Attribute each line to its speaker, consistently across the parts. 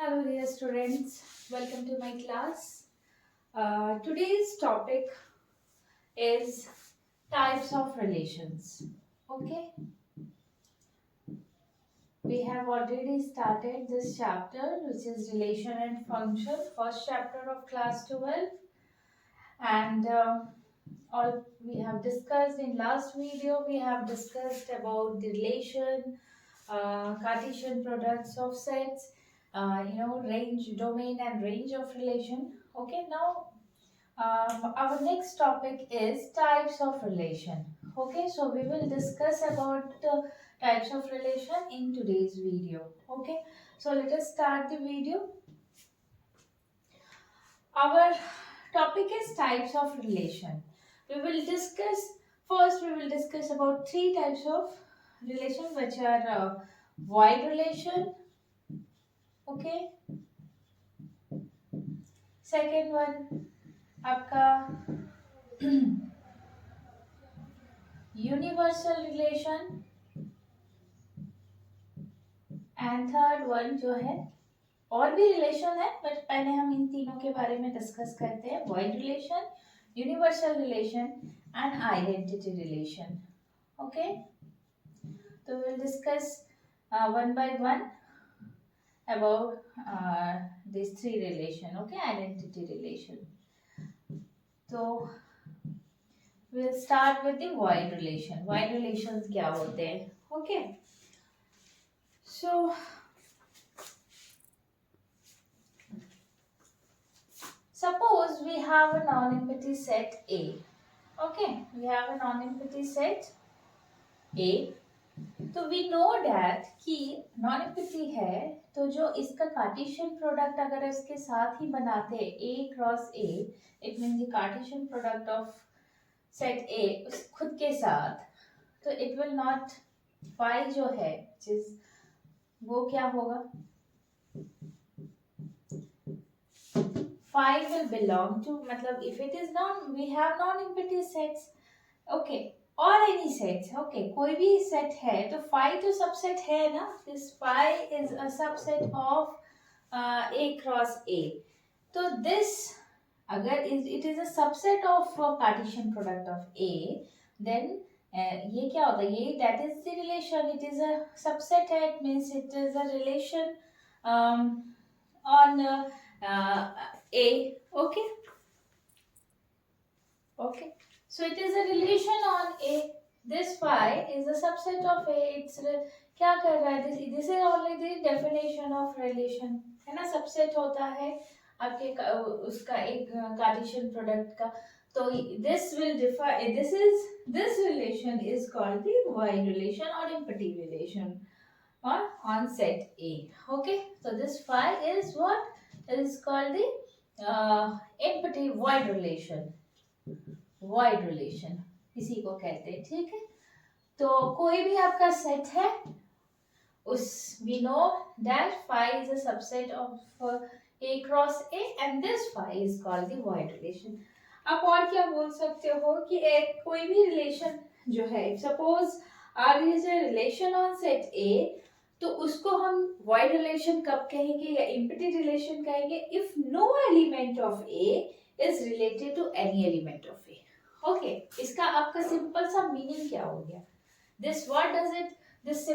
Speaker 1: Hello dear students, welcome to my class. Today's topic is types of relations. Okay, we have already started this chapter which is relation and function, first chapter of class 12, and all we have discussed in last video. We have discussed about the relation, Cartesian products of sets, range, domain and range of relation. Okay, now our next topic is types of relation. Okay, so we will discuss about types of relation in today's video. Okay, so let us start the video. Our topic is types of relation. We will discuss first. We will discuss about three types of relation, which are void relation. Okay, second one आपका universal relation and third one जो है और भी relation है but पहले हम इन तीनों के बारे में डिस्कस करते हैं void relation universal relation and identity relation okay तो will discuss one by one about these three relation okay identity relation so we'll start with the void relations क्या होते हैं okay so suppose we have a non-empty set A okay we have a non-empty set A तो we know that कि non empty है तो जो इसका Cartesian product अगर इसके साथ ही बनाते A cross A it mean the Cartesian product of set A खुद के साथ तो इट विल नॉट फाई जो है जिस वो क्या होगा फाई विल बिलोंग टू मतलब if it is non we have non empty sets okay और एनी सेट ओके कोई भी सेट है तो फाई तो सबसेट है ना this phi is a subset of A cross A तो दिस अगर it is a subset of Cartesian product of A then ये क्या होता है ये that is the relation it is a subset है it means it is a relation on A okay okay so it is a relation on A this phi is a subset of A it's क्या कर रहा है this is only the definition of relation है ना subset होता है आपके उसका एक कार्टेशियन प्रोडक्ट का तो this will define this relation is called the void relation or empty relation or on set A okay so this phi is what is called the empty void relation void relation इसी को कहते हैं ठीक है तो कोई भी आपका सेट है उस we know that phi is a subset of A cross A and this phi is called the void relation आप और क्या बोल सकते हो कि एक कोई भी रिलेशन जो है suppose R is a relation on set A तो उसको हम void relation कब कहेंगे या empty relation कहेंगे if no element of A is related to any element of A okay इसका आपका सिंपल सा मीनिंग क्या हो गया this what does it this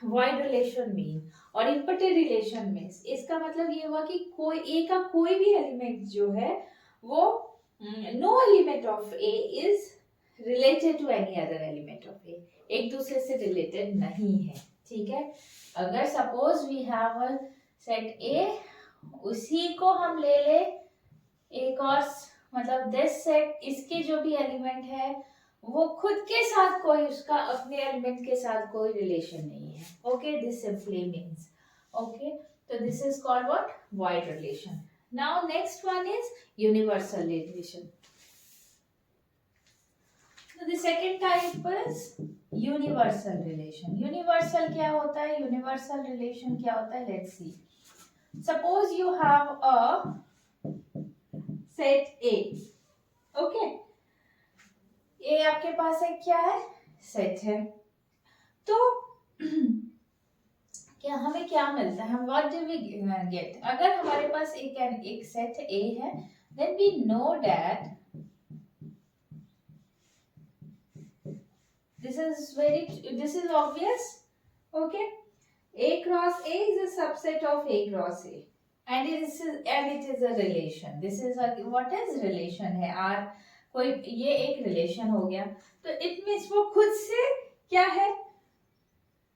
Speaker 1: wide relation mean और इम्पटी रिलेशन मीन्स इसका मतलब ये हुआ कि कोई ए का कोई भी एलिमेंट जो है वो no element of A is related to any other element of A एक दूसरे से रिलेटेड नहीं है ठीक है अगर suppose we have a set A उसी को हम ले ले एक और मतलब दिस सेट इसके जो भी एलिमेंट है वो खुद के साथ कोई उसका अपने एलिमेंट के साथ कोई रिलेशन नहीं है okay this simply means okay तो this is called what void relation now next one is universal relation so the second type is universal relation universal क्या होता है universal relation क्या होता है let's see suppose you have a set A okay A आपके पास एक क्या है सेट है तो क्या हमें क्या मिलता है, हम व्हाट डू वी गेट, अगर हमारे पास एक सेट ए है, then we know that this is obvious. Okay, A cross A is a subset of A cross A, and it is a relation. This is a what is relation है R, कोई ये एक relation हो गया, तो it means वो खुद से क्या है,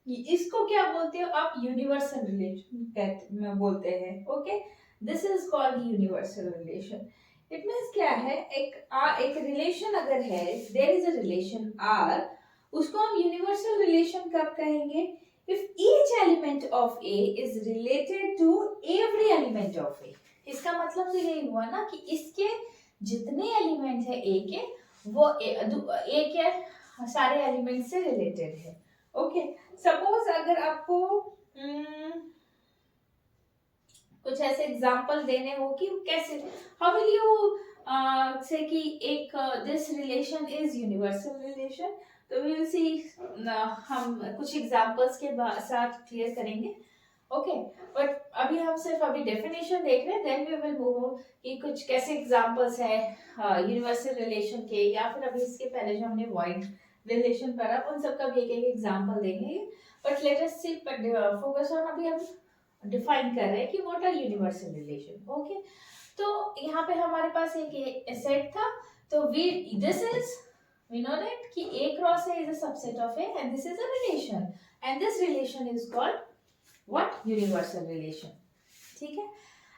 Speaker 1: इसको क्या बोलते हो आप, यूनिवर्सल रिलेशन बोलते हैं. Okay, this is called universal relation. It means क्या है, एक रिलेशन अगर है, there is a relation R, उसको हम यूनिवर्सल रिलेशन कब कहेंगे, if each element of A is related to every element of A. इसका मतलब तो यही हुआ ना कि इसके जितने एलिमेंट है ए के, वो ए के सारे एलिमेंट से रिलेटेड है. ओके, सपोज अगर आपको कुछ ऐसे एग्जांपल देने हो कि कैसे, हाउ विल यू से कि एक this relation is universal relation, तो वी विल सी, हम कुछ एग्जांपल्स के साथ क्लियर करेंगे. ओके, बट अभी हम सिर्फ अभी डेफिनेशन देख रहे हैं, देन वी विल मूव कि कुछ कैसे एग्जांपल्स है यूनिवर्सल रिलेशन के, या फिर अभी इसके पहले जो हमने वॉइड रिलेशन पढ़ा उन सबका भी एक एग्जांपल देंगे. But let us see, focus on अभी हम डिफाइन कर रहे हैं कि what are universal relation. Okay, तो यहाँ पे हमारे पास एक सेट था, तो we know that कि A cross A is a subset of A and this is a relation, and this relation is called what, universal relation. ठीक है,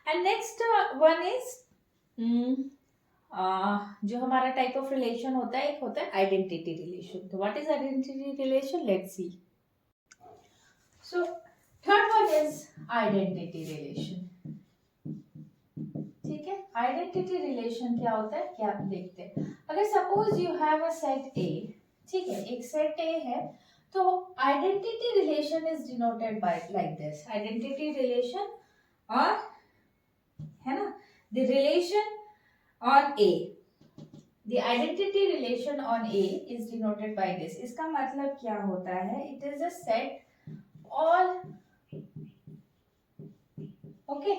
Speaker 1: and next one is जो हमारा टाइप ऑफ रिलेशन होता है, एक होता है आइडेंटिटी रिलेशन. तो what is identity relation, let's see. So third one is identity relation. ठीक है, आइडेंटिटी रिलेशन क्या होता है, क्या आप देखते हैं. अगर suppose you have a set ए, ठीक है, एक सेट ए है, तो identity relation is denoted by like this. Identity relation, और है ना, the relation on A, the identity relation on A is denoted by this. इसका मतलब क्या होता है, it is a set all. okay,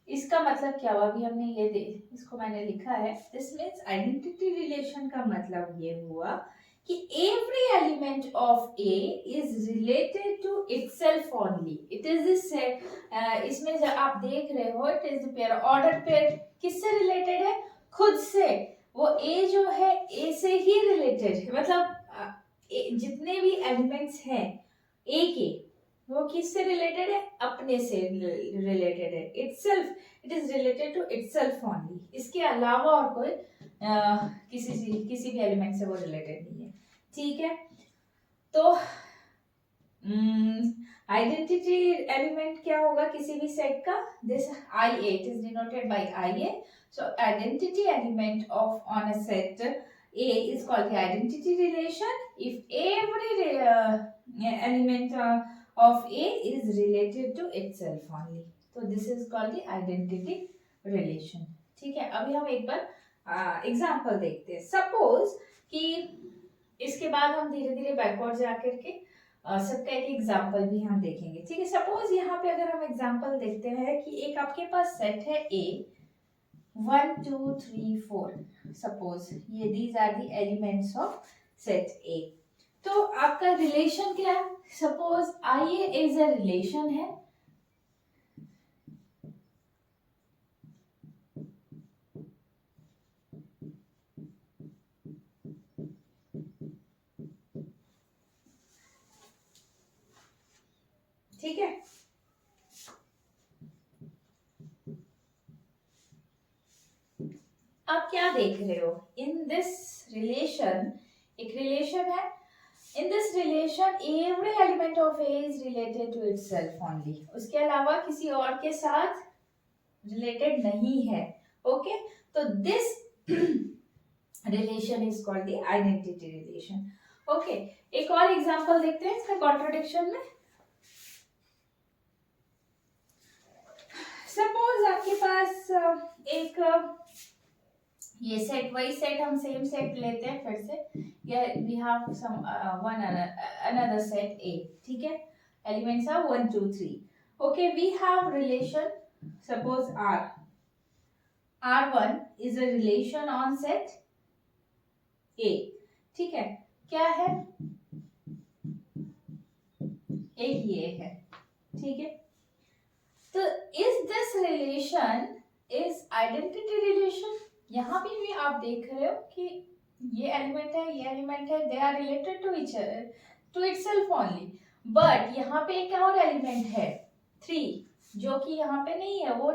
Speaker 1: इसका मतलब क्या हुआ, अभी हमने ये इसको मैंने लिखा है, this means identity relation का मतलब ये हुआ कि every element of A is related to itself only. It is this set, इसमें जो आप देख रहे हो, it is the pair, ordered pair किससे रिलेटेड है, खुद से. वो A जो है A से ही रिलेटेड है, मतलब जितने भी एलिमेंट्स हैं A के, वो किससे रिलेटेड है, अपने से रिलेटेड है. Itself, it is related to itself only. इसके अलावा और कोई किसी भी एलिमेंट से वो रिलेटेड नहीं है. ठीक है, तो आइडेंटिटी एलिमेंट क्या होगा किसी भी सेट का, this IA, it is denoted by IA. So identity element of on a set A is called the identity relation if every element of A is related to itself only. So this is called the identity relation. ठीक है, अभी हम एक बार example देखते हैं. Suppose कि इसके बाद हम धीरे धीरे बैकवर्ड जाकर के सबका एक एग्जांपल भी हम देखेंगे. ठीक है, सपोज यहाँ पे अगर हम एग्जांपल देखते हैं कि एक आपके पास सेट है A 1 2 3 4, सपोज ये these are the elements of set A. तो आपका रिलेशन क्या है, suppose IA is a relation है, ठीक है. आप क्या देख रहे हो, इन दिस रिलेशन, एक रिलेशन है, in this relation every element of A is related to itself only. उसके अलावा किसी और के साथ रिलेटेड नहीं है. ओके, तो this relation is called the identity relation. Okay, एक और एग्जांपल देखते हैं इसका कॉन्ट्रडिक्शन में. सपोज आपके पास एक ये सेट, वही सेट हम सेम सेट लेते हैं फिर से, या we have some one another set A. ठीक है, elements are 1 2 3. Okay, we have relation, suppose R1 is a relation on set A. ठीक है, क्या है, एक ये है, ठीक है. तो is this relation is identity relation. यहाँ पे भी आप देख रहे हो कि ये एलिमेंट है, ये एलिमेंट है, they are related to each to itself only. But यहाँ पे एक और एलिमेंट है 3, जो कि यहाँ पे नहीं है. वो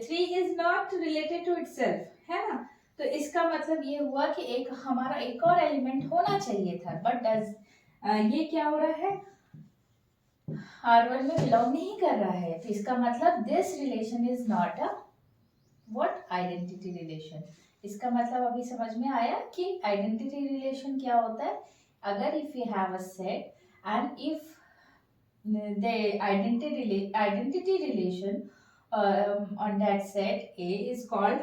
Speaker 1: 3 is not related to itself, है ना. तो इसका मतलब ये हुआ कि एक हमारा एक और एलिमेंट होना चाहिए था, बट ये क्या हो रहा है, R1 में बिलोंग नहीं कर रहा है. तो इसका मतलब this relation is not a what, identity relation. इसका मतलब अभी समझ में आया कि आइडेंटिटी रिलेशन क्या होता है. अगर if you have a set and if the identity relation on that set A is called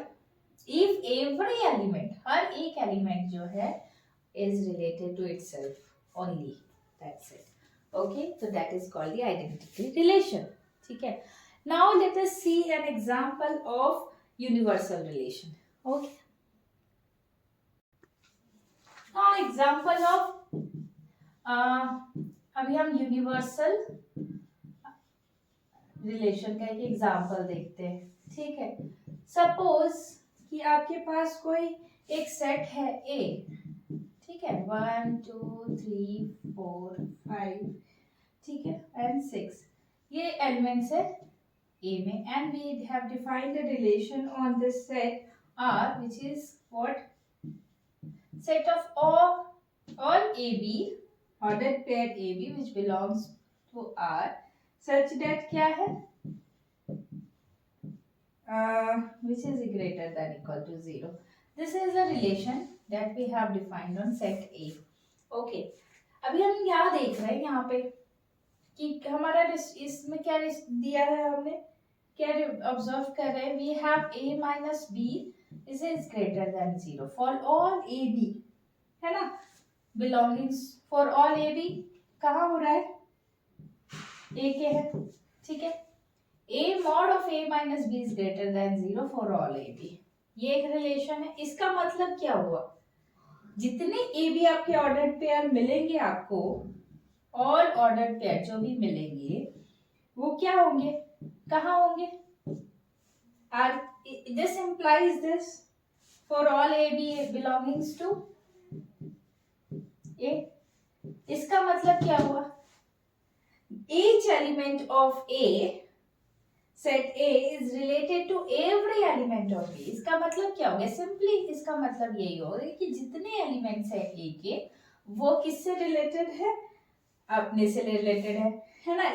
Speaker 1: if every element, हर एक एलिमेंट जो है is related to itself only, that's it. Okay, so that is called the identity relation. ठीक है. Now let us see an example of universal relation. Okay, now example of अभी हम universal relation का एक example देखते हैं. ठीक है, सपोज कि आपके पास कोई एक सेट है A. ठीक है, 1 2 3 4 5, ठीक है, एंड 6. ये एलिमेंट्स है A में, and we have defined a relation on this set R, which is what, set of all AB, ordered pair AB which belongs to R, such that क्या है, which is greater than equal to 0. This is a relation that we have defined on set A. Okay, अभी हम क्या देख रहे हैं यहाँ पे कि हमारा इसमें क्या दिया है, हमने क्या ऑब्जर्व कर रहे हैं, we have A minus B this is greater than 0 for all AB, है ना. belongings for all AB कहाँ हो रहा है, A के है. ठीक है, A mod of A minus B is greater than 0 for all AB. ये एक रिलेशन है. इसका मतलब क्या हुआ, जितने AB आपके ऑर्डर्ड पेयर मिलेंगे आपको, ऑल ऑर्डर्ड पेयर जो भी मिलेंगे वो क्या होंगे, कहाँ होंगे, this implies this for all AB belongings to A. इसका मतलब क्या हुआ, each element of A, set A is related to every element of B. इसका मतलब क्या हो गया, सिंपली इसका मतलब यही होगा कि जितने एलिमेंट्स है A के वो किससे रिलेटेड है, अपने से रिलेटेड है ना.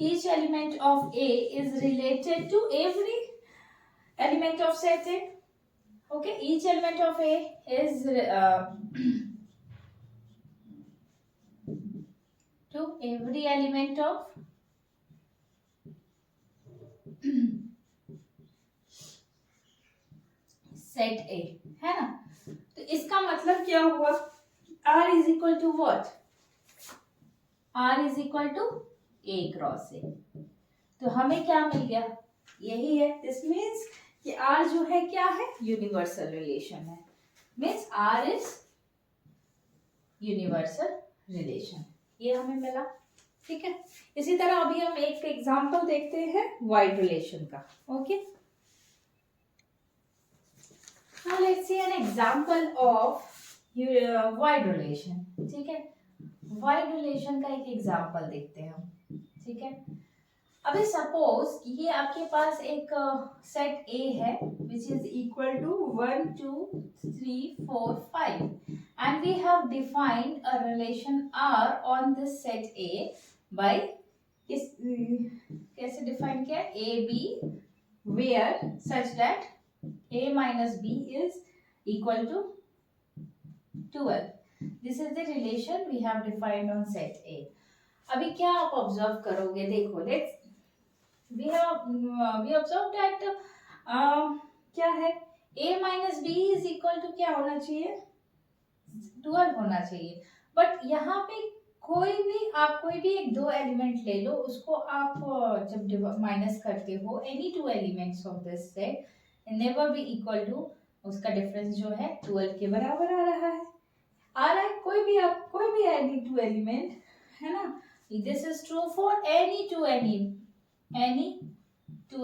Speaker 1: each element of A is related to every element of set A. Okay, each element of A is to every element of set A, है ना. तो इसका मतलब क्या हुआ, R is equal to what, R is equal to A cross A. तो हमें क्या मिल गया, यही है. दिस मीन्स कि R जो है क्या है, यूनिवर्सल रिलेशन है. Means R is universal relation, ये हमें मिला. ठीक है, इसी तरह अभी हम एक एग्जांपल देखते हैं वाइड रिलेशन का. Okay, now let's see an example of void relation. ठीक है, वाइड रिलेशन का एक एग्जांपल देखते हैं हम. ठीक है, अभी सपोज ये आपके पास एक सेट A है which is equal to 1 2 3 4 5 and we have defined a relation R on this set A by कैसे डिफाइन किया, AB where such that A minus B is equal to 12. This is the relation we have defined on set A. अभी क्या आप observe करोगे, देखो let's we observed that क्या है, A minus B is equal to क्या होना चाहिए, 12 होना चाहिए। बट यहाँ पे कोई भी एक दो एलिमेंट ले लो, उसको आप जब माइनस करते हो any two elements of this set never be equal to, उसका डिफरेंस जो है 12 के बराबर आ रहा है। कोई भी एनी टू एलिमेंट है ना, this is true for any two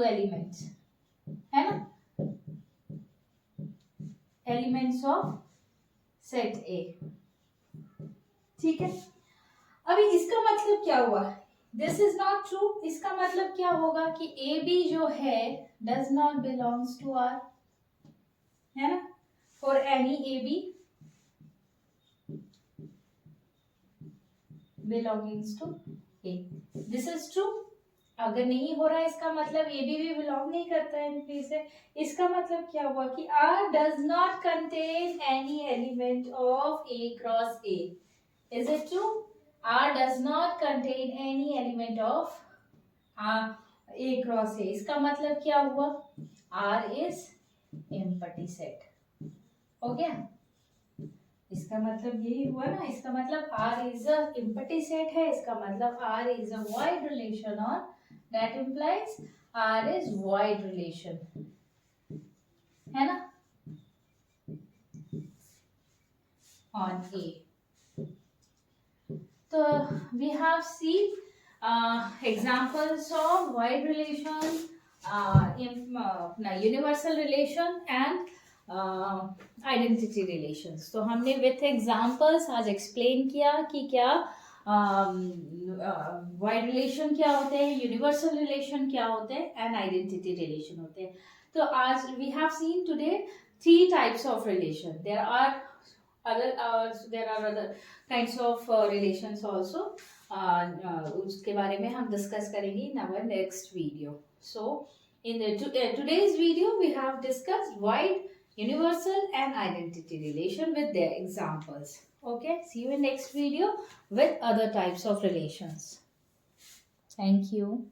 Speaker 1: elements, है ना, एलिमेंट्स ऑफ सेट ए। ठीक है, अभी इसका मतलब क्या हुआ, दिस इज नॉट ट्रू, इसका मतलब क्या होगा कि ए बी जो है does not belongs to R, है ना, for any A B belongings to A, this is true. अगर नहीं हो रहा है इसका मतलब ए बी भी बिलोंग नहीं करता है इनमें से। इसका मतलब क्या हुआ कि R does not contain any element of A cross A, is it true? R does not contain any element of A cross A। इसका मतलब क्या हुआ, R is empty set, हो गया, इसका मतलब यही हुआ ना, इसका मतलब R is a empty set है, इसका मतलब R is a void relation, और that implies R is void relation, है ना, on A। So we have seen examples of void relation, universal relation and identity relations। तो हमने with examples आज explain किया कि क्या void relation क्या होते हैं, universal relation क्या होते हैं, and identity relation होते हैं। तो आज we have seen today 3 types of relation। there are other kinds of relations also, उसके बारे में हम discuss करेंगे in our next video। So in today's video we have discussed void, universal and identity relation with their examples। Okay, see you in next video with other types of relations। Thank you।